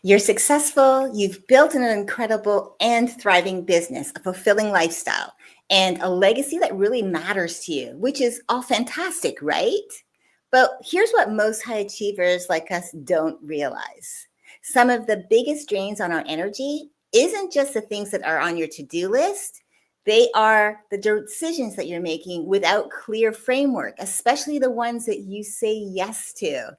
You're successful, you've built an incredible and thriving business, a fulfilling lifestyle, and a legacy that really matters to you, which is all fantastic, right? But here's what most high achievers like us don't realize. Some of the biggest drains on our energy isn't just the things that are on your to-do list. They are the decisions that you're making without clear framework, especially the ones that you say yes to.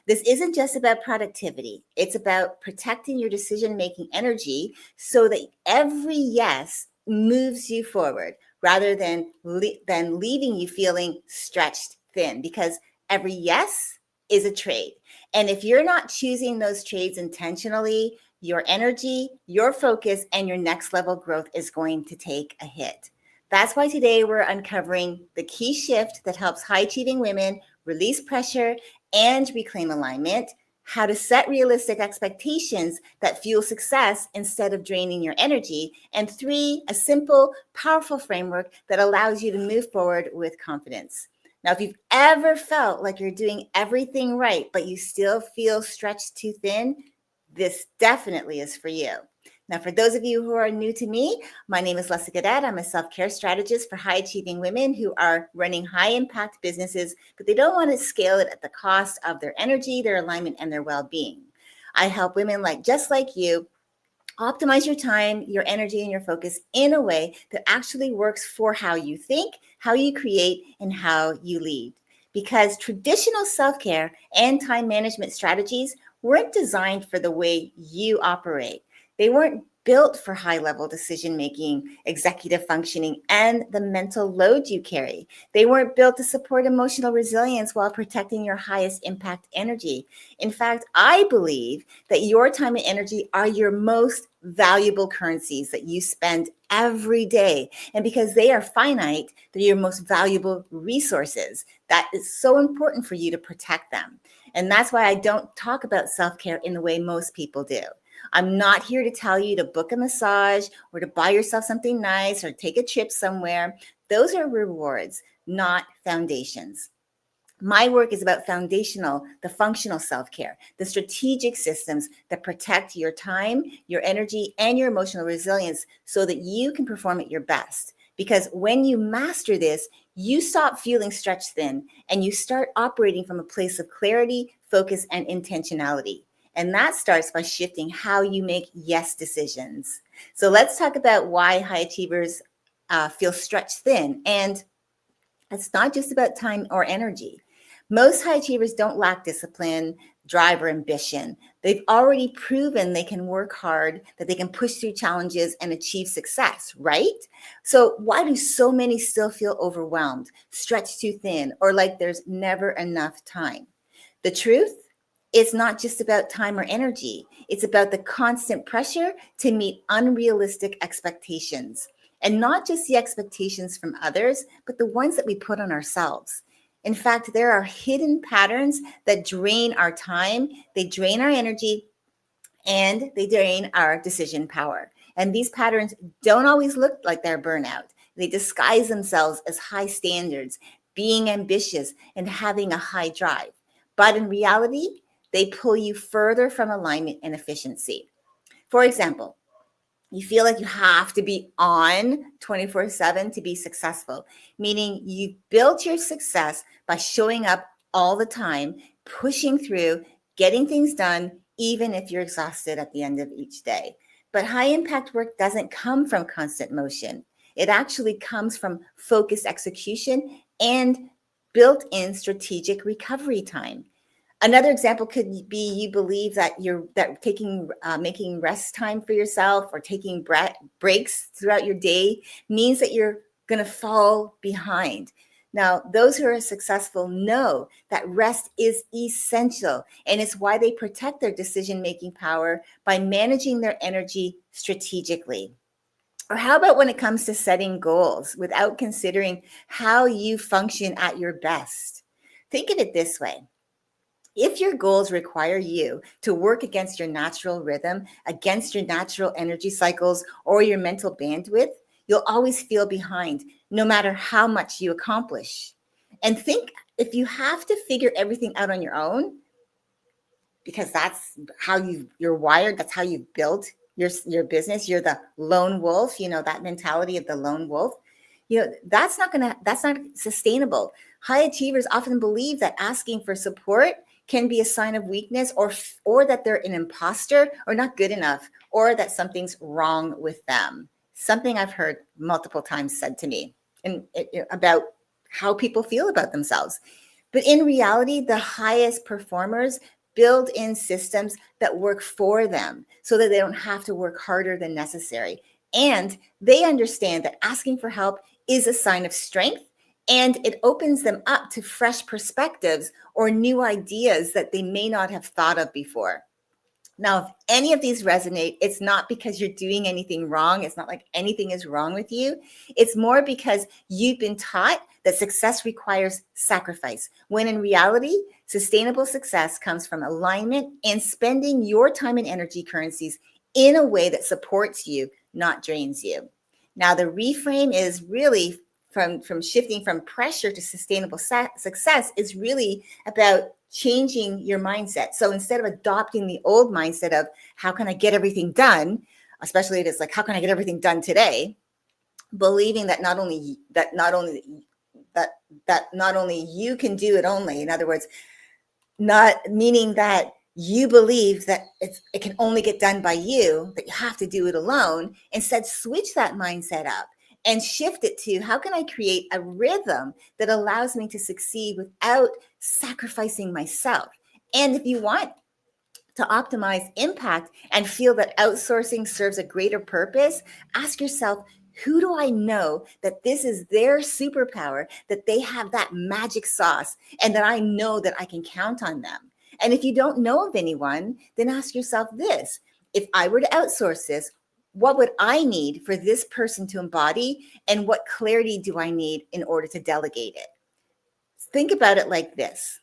This isn't just about productivity. It's about protecting your decision-making energy so that every yes moves you forward rather than leaving you feeling stretched thin, because every yes is a trade. And if you're not choosing those trades intentionally, your energy, your focus, and your next level growth is going to take a hit. That's why today we're uncovering the key shift that helps high-achieving women release pressure and reclaim alignment, how to set realistic expectations that fuel success instead of draining your energy, and 3, a simple, powerful framework that allows you to move forward with confidence. Now, if you've ever felt like you're doing everything right, but you still feel stretched too thin, this definitely is for you. Now, for those of you who are new to me, my name is 𝗬𝗘𝗃𝗏𝗏. I'm a self-care strategist for high-achieving women who are running high-impact businesses, but they don't want to scale it at the cost of their energy, their alignment, and their well-being. I help women just like you optimize your time, your energy, and your focus in a way that actually works for how you think, how you create, and how you lead. Because traditional self-care and time management strategies weren't designed for the way you operate. They weren't built for high-level decision-making, executive functioning, and the mental load you carry. They weren't built to support emotional resilience while protecting your highest impact energy. In fact, I believe that your time and energy are your most valuable currencies that you spend every day. And because they are finite, they're your most valuable resources. That is so important for you to protect them. And that's why I don't talk about self-care in the way most people do. I'm not here to tell you to book a massage or to buy yourself something nice or take a trip somewhere. Those are rewards, not foundations. My work is about the functional self-care, the strategic systems that protect your time, your energy, and your emotional resilience so that you can perform at your best. Because when you master this, you stop feeling stretched thin and you start operating from a place of clarity, focus, and intentionality. And that starts by shifting how you make yes decisions. So let's talk about why high achievers feel stretched thin. And it's not just about time or energy. Most high achievers don't lack discipline, drive, or ambition. They've already proven they can work hard, that they can push through challenges and achieve success, right? So why do so many still feel overwhelmed, stretched too thin, or like there's never enough time? The truth? It's not just about time or energy. It's about the constant pressure to meet unrealistic expectations. And not just the expectations from others, but the ones that we put on ourselves. In fact, there are hidden patterns that drain our time, they drain our energy, and they drain our decision power. And these patterns don't always look like they're burnout. They disguise themselves as high standards, being ambitious, and having a high drive. But in reality, they pull you further from alignment and efficiency. For example, you feel like you have to be on 24/7 to be successful, meaning you built your success by showing up all the time, pushing through, getting things done, even if you're exhausted at the end of each day. But high impact work doesn't come from constant motion. It actually comes from focused execution and built-in strategic recovery time. Another example could be you believe that making rest time for yourself or taking breaks throughout your day means that you're going to fall behind. Now, those who are successful know that rest is essential, and it's why they protect their decision-making power by managing their energy strategically. Or how about when it comes to setting goals without considering how you function at your best? Think of it this way. If your goals require you to work against your natural rhythm, against your natural energy cycles, or your mental bandwidth, you'll always feel behind, no matter how much you accomplish. And think, if you have to figure everything out on your own, because that's how you're wired. That's how you built your business. You're the lone wolf, that mentality of the lone wolf. That's not sustainable. High achievers often believe that asking for support can be a sign of weakness, or that they're an imposter or not good enough, or that something's wrong with them. Something I've heard multiple times said to me about how people feel about themselves. But in reality, the highest performers build in systems that work for them so that they don't have to work harder than necessary. And they understand that asking for help is a sign of strength, and it opens them up to fresh perspectives or new ideas that they may not have thought of before. Now, if any of these resonate, it's not because you're doing anything wrong. It's not like anything is wrong with you. It's more because you've been taught that success requires sacrifice, when in reality, sustainable success comes from alignment and spending your time and energy currencies in a way that supports you, not drains you. Now, the reframe is really from shifting from pressure to sustainable success is really about changing your mindset. So instead of adopting the old mindset of how can I get everything done, especially it is like, how can I get everything done today? Believing that not only you can do it only. In other words, not meaning that you believe that it can only get done by you, that you have to do it alone. Instead, switch that mindset up and shift it to how can I create a rhythm that allows me to succeed without sacrificing myself. And if you want to optimize impact and feel that outsourcing serves a greater purpose, ask yourself, who do I know that this is their superpower, that they have that magic sauce, and that I know that I can count on them? And if you don't know of anyone, then ask yourself this: if I were to outsource this, what would I need for this person to embody, and what clarity do I need in order to delegate it? Think about it like this.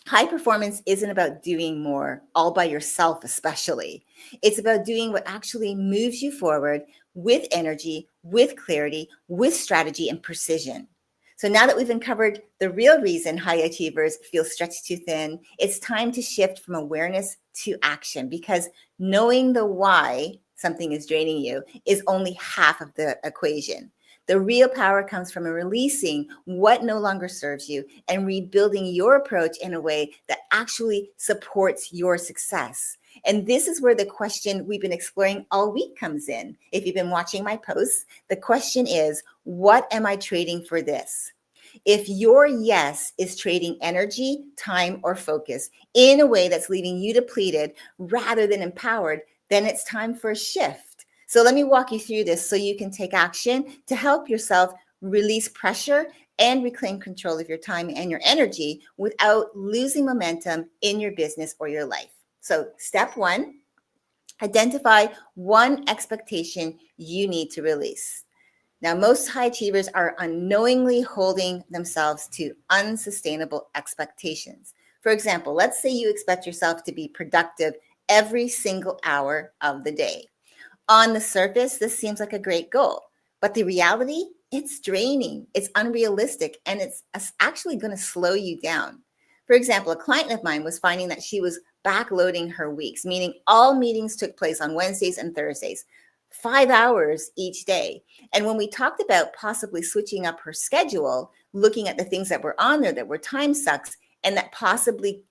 High performance isn't about doing more all by yourself, especially. It's about doing what actually moves you forward with energy, with clarity, with strategy and precision. So now that we've uncovered the real reason high achievers feel stretched too thin, it's time to shift from awareness to action, because knowing the why something is draining you is only half of the equation. The real power comes from releasing what no longer serves you and rebuilding your approach in a way that actually supports your success. And this is where the question we've been exploring all week comes in. If you've been watching my posts, the question is, what am I trading for this? If your yes is trading energy, time, or focus in a way that's leaving you depleted rather than empowered, then it's time for a shift. So let me walk you through this so you can take action to help yourself release pressure and reclaim control of your time and your energy without losing momentum in your business or your life. So step one, identify one expectation you need to release. Now, most high achievers are unknowingly holding themselves to unsustainable expectations. For example, let's say you expect yourself to be productive every single hour of the day. On the surface, this seems like a great goal, but the reality, it's draining, it's unrealistic, and it's actually going to slow you down. For example, a client of mine was finding that she was backloading her weeks, meaning all meetings took place on Wednesdays and Thursdays, 5 hours each day. And when we talked about possibly switching up her schedule, looking at the things that were on there that were time sucks and that possibly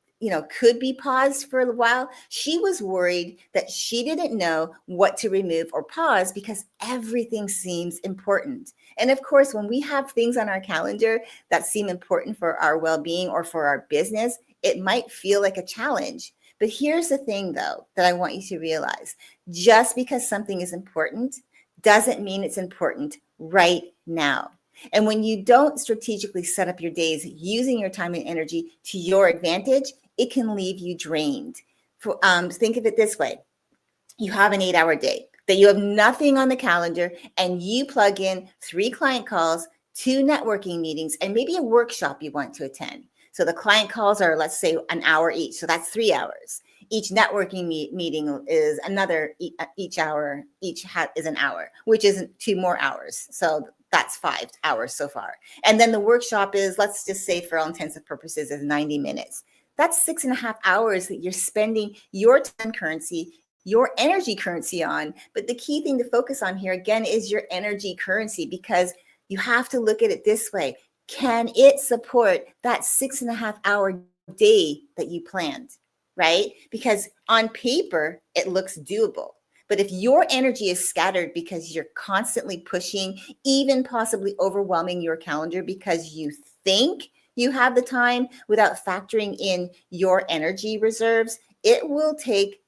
could be paused for a while, she was worried that she didn't know what to remove or pause because everything seems important. And of course, when we have things on our calendar that seem important for our well-being or for our business, it might feel like a challenge. But here's the thing, though, that I want you to realize. Just because something is important doesn't mean it's important right now. And when you don't strategically set up your days using your time and energy to your advantage, it can leave you drained. Think of it this way. You have an 8-hour day that you have nothing on the calendar, and you plug in 3 client calls, 2 networking meetings, and maybe a workshop you want to attend. So the client calls are, let's say, an hour each. So that's 3 hours. Each networking meeting is another, each hour, is an hour, which is 2 more hours. So that's 5 hours so far. And then the workshop is, let's just say for all intents and purposes, is 90 minutes. That's 6.5 hours that you're spending your time currency, your energy currency on. But the key thing to focus on here again is your energy currency, because you have to look at it this way. Can it support that 6.5 hour day that you planned, right? Because on paper, it looks doable. But if your energy is scattered because you're constantly pushing, even possibly overwhelming your calendar because you think you have the time without factoring in your energy reserves, it will take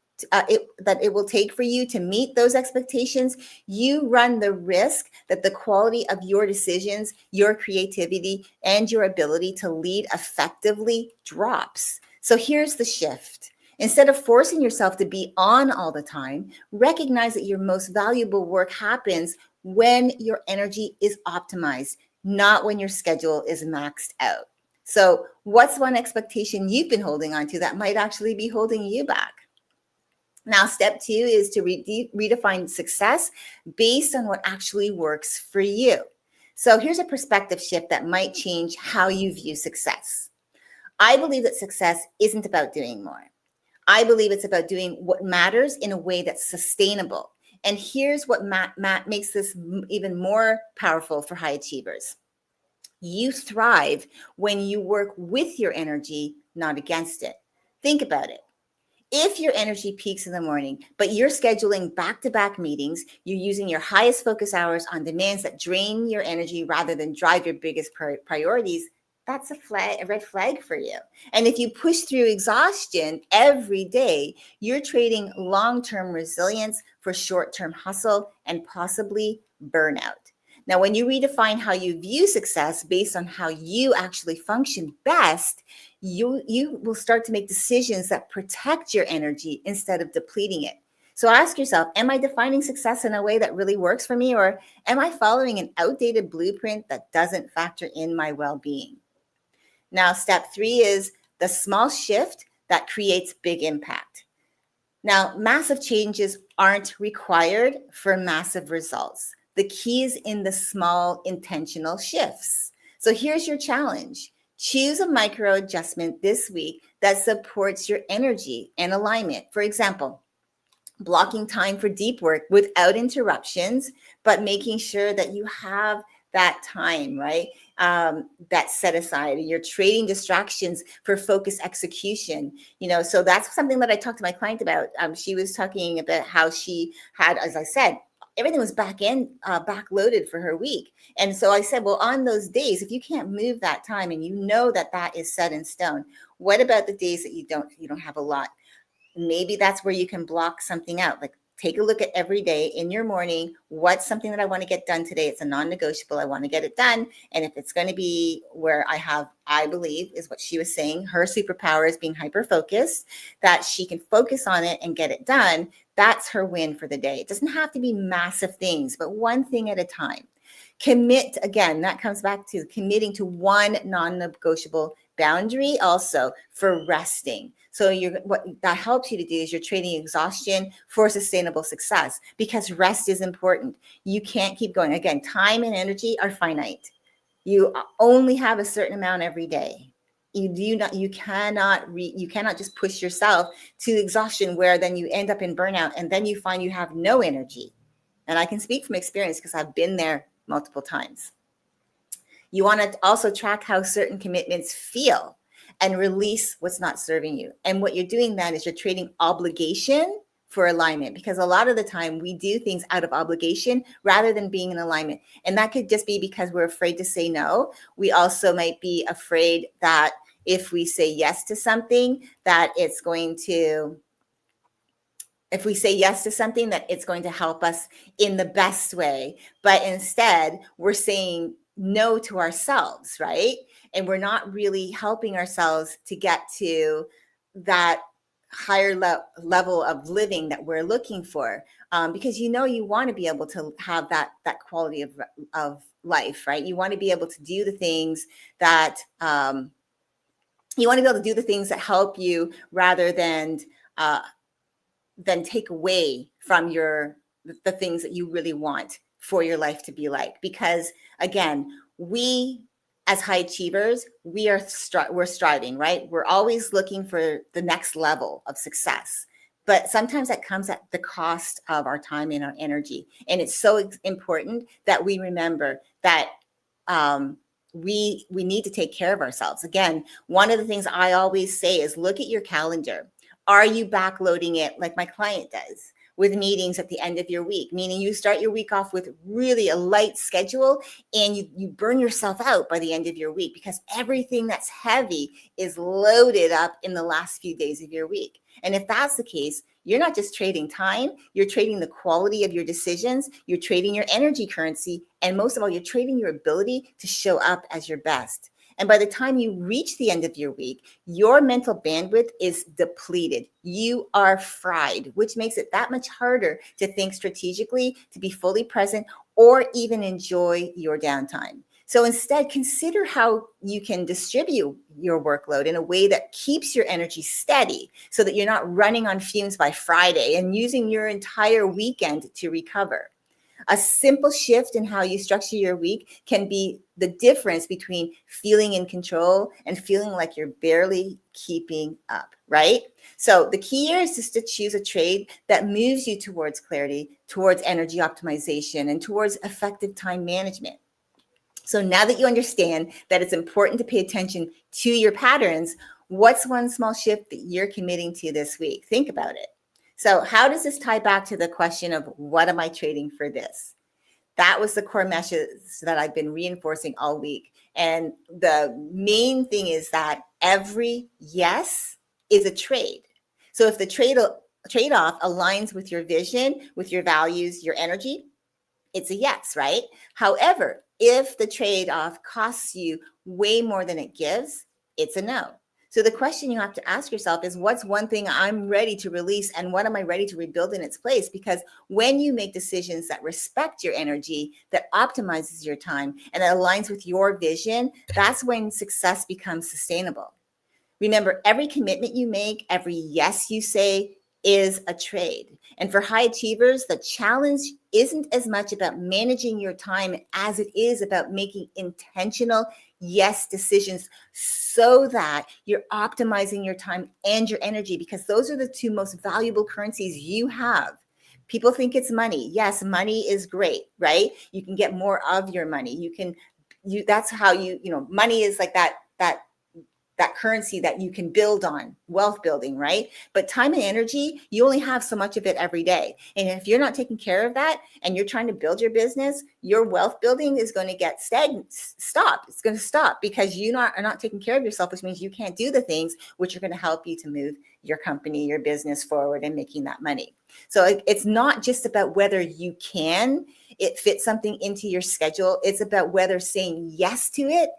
for you to meet those expectations. You run the risk that the quality of your decisions, your creativity, and your ability to lead effectively drops. So here's the shift. Instead of forcing yourself to be on all the time, recognize that your most valuable work happens when your energy is optimized, not when your schedule is maxed out. So what's one expectation you've been holding on to that might actually be holding you back? Now, step 2 is to redefine success based on what actually works for you. So here's a perspective shift that might change how you view success. I believe that success isn't about doing more. I believe it's about doing what matters in a way that's sustainable. And here's what makes this even more powerful for high achievers. You thrive when you work with your energy, not against it. Think about it. If your energy peaks in the morning, but you're scheduling back-to-back meetings, you're using your highest focus hours on demands that drain your energy rather than drive your biggest priorities, that's a red flag for you. And if you push through exhaustion every day, you're trading long-term resilience for short-term hustle and possibly burnout. Now, when you redefine how you view success based on how you actually function best, you will start to make decisions that protect your energy instead of depleting it. So ask yourself, am I defining success in a way that really works for me, or am I following an outdated blueprint that doesn't factor in my well-being? Now, step 3 is the small shift that creates big impact. Now, massive changes aren't required for massive results. The key is in the small intentional shifts. So here's your challenge. Choose a micro adjustment this week that supports your energy and alignment. For example, blocking time for deep work without interruptions, but making sure that you have that time, right? That's set aside. You're trading distractions for focused execution. So that's something that I talked to my client about. She was talking about how she had, as I said, everything was backloaded for her week. And so I said, well, on those days, if you can't move that time and you know that that is set in stone, what about the days that you don't have a lot? Maybe that's where you can block something out. Like, take a look at every day in your morning. What's something that I want to get done today? It's a non-negotiable. I want to get it done. And if it's going to be where I believe is what she was saying, her superpower is being hyper-focused, that she can focus on it and get it done. That's her win for the day. It doesn't have to be massive things, but one thing at a time. Commit, again, that comes back to committing to one non-negotiable boundary also for resting. So what that helps you to do is you're trading exhaustion for sustainable success, because rest is important. You can't keep going. Again, time and energy are finite. You only have a certain amount every day. You cannot just push yourself to exhaustion where then you end up in burnout and then you find you have no energy. And I can speak from experience because I've been there multiple times. You want to also track how certain commitments feel and release what's not serving you. And what you're doing then is you're trading obligation for alignment, because a lot of the time we do things out of obligation rather than being in alignment. And that could just be because we're afraid to say no. We also might be afraid that if we say yes to something, that it's going to help us in the best way. But instead, we're saying no to ourselves, right? And we're not really helping ourselves to get to that higher level of living that we're looking for, because you want to be able to have that quality of life, right? You want to be able to do the things that help you rather than take away from the things that you really want for your life to be like. Because again, we as high achievers, we're striving, right? We're always looking for the next level of success. But sometimes that comes at the cost of our time and our energy. And it's so important that we remember that we need to take care of ourselves. Again, one of the things I always say is look at your calendar. Are you backloading it like my client does, with meetings at the end of your week? Meaning you start your week off with really a light schedule and you burn yourself out by the end of your week because everything that's heavy is loaded up in the last few days of your week. And if that's the case, you're not just trading time, you're trading the quality of your decisions, you're trading your energy currency, and most of all, you're trading your ability to show up as your best. And by the time you reach the end of your week, your mental bandwidth is depleted. You are fried, which makes it that much harder to think strategically, to be fully present, or even enjoy your downtime. So instead, consider how you can distribute your workload in a way that keeps your energy steady so that you're not running on fumes by Friday and using your entire weekend to recover. A simple shift in how you structure your week can be the difference between feeling in control and feeling like you're barely keeping up, right? So the key here is just to choose a trade that moves you towards clarity, towards energy optimization, and towards effective time management. So now that you understand that it's important to pay attention to your patterns, what's one small shift that you're committing to this week? Think about it. So how does this tie back to the question of what am I trading for this? That was the core message that I've been reinforcing all week. And the main thing is that every yes is a trade. So if the trade-off aligns with your vision, with your values, your energy, it's a yes, right? However, if the trade-off costs you way more than it gives, it's a no. So the question you have to ask yourself is, what's one thing I'm ready to release and what am I ready to rebuild in its place? Because when you make decisions that respect your energy, that optimizes your time, and that aligns with your vision, that's when success becomes sustainable. Remember, every commitment you make, every yes you say is a trade. And for high achievers, the challenge isn't as much about managing your time as it is about making intentional yes decisions so that you're optimizing your time and your energy, because those are the two most valuable currencies you have. People think it's money. Yes, money is great, right? You can get more of your money. That's how money is like that currency that you can build on, wealth building, right? But time and energy, you only have so much of it every day. And if you're not taking care of that and you're trying to build your business, your wealth building is going to get stop. It's going to stop because you are not taking care of yourself, which means you can't do the things which are going to help you to move your company, your business forward and making that money. So it's not just about whether you can fit something into your schedule. It's about whether saying yes to it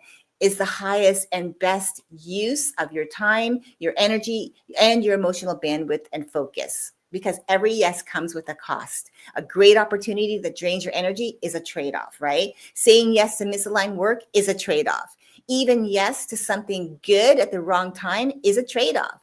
is the highest and best use of your time, your energy, and your emotional bandwidth and focus. Because every yes comes with a cost. A great opportunity that drains your energy is a trade-off, right? Saying yes to misaligned work is a trade-off. Even yes to something good at the wrong time is a trade-off.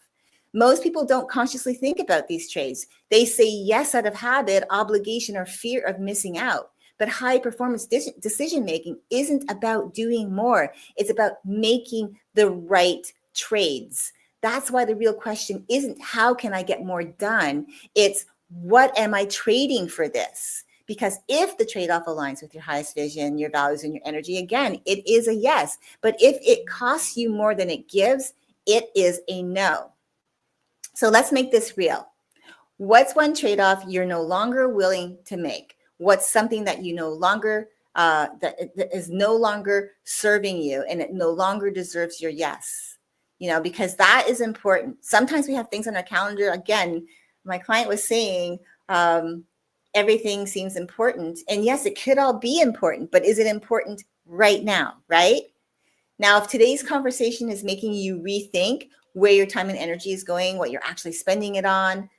Most people don't consciously think about these trades. They say yes out of habit, obligation, or fear of missing out. But high performance decision-making isn't about doing more. It's about making the right trades. That's why the real question isn't how can I get more done? It's what am I trading for this? Because if the trade-off aligns with your highest vision, your values, and your energy, again, it is a yes. But if it costs you more than it gives, it is a no. So let's make this real. What's one trade-off you're no longer willing to make? What's something that you no longer, that is no longer serving you and it no longer deserves your yes? Because that is important. Sometimes we have things on our calendar. Again, my client was saying, everything seems important. And yes, it could all be important, but is it important right now, right? Now, if today's conversation is making you rethink where your time and energy is going, what you're actually spending it on,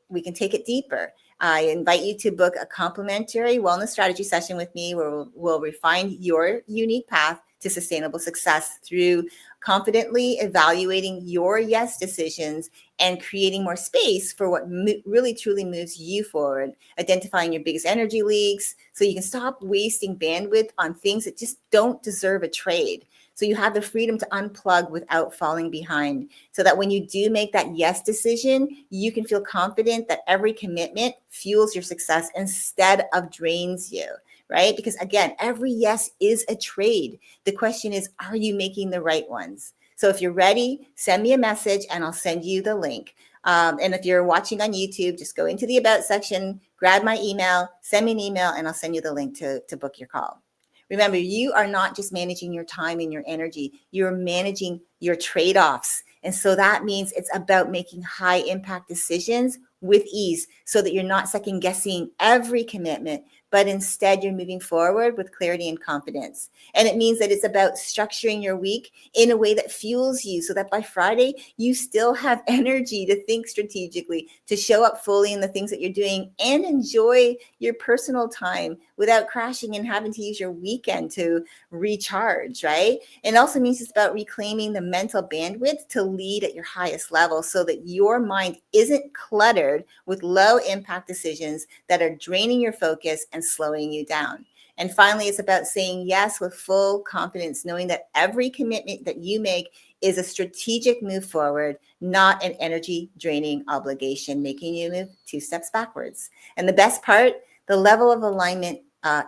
we can take it deeper. I invite you to book a complimentary wellness strategy session with me where we'll refine your unique path to sustainable success through confidently evaluating your yes decisions and creating more space for what really truly moves you forward, identifying your biggest energy leaks so you can stop wasting bandwidth on things that just don't deserve a trade. So you have the freedom to unplug without falling behind, so that when you do make that yes decision, you can feel confident that every commitment fuels your success instead of drains you, right? Because again, every yes is a trade. The question is, are you making the right ones? So if you're ready, send me a message and I'll send you the link. And if you're watching on YouTube, just go into the About section, grab my email, send me an email, and I'll send you the link to book your call. Remember, you are not just managing your time and your energy, you're managing your trade-offs. And so that means it's about making high impact decisions with ease so that you're not second guessing every commitment, but instead you're moving forward with clarity and confidence. And it means that it's about structuring your week in a way that fuels you so that by Friday, you still have energy to think strategically, to show up fully in the things that you're doing and enjoy your personal time without crashing and having to use your weekend to recharge, right? It also means it's about reclaiming the mental bandwidth to lead at your highest level so that your mind isn't cluttered with low impact decisions that are draining your focus and slowing you down. And finally, it's about saying yes with full confidence, knowing that every commitment that you make is a strategic move forward, not an energy draining obligation, making you move 2 steps backwards. And the best part, the level of alignment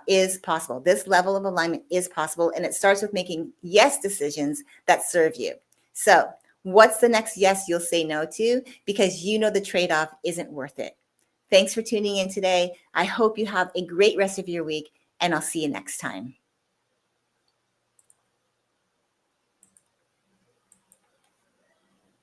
is possible. This level of alignment is possible, and it starts with making yes decisions that serve you. So what's the next yes you'll say no to because you know the trade-off isn't worth it? Thanks for tuning in today. I hope you have a great rest of your week, and I'll see you next time.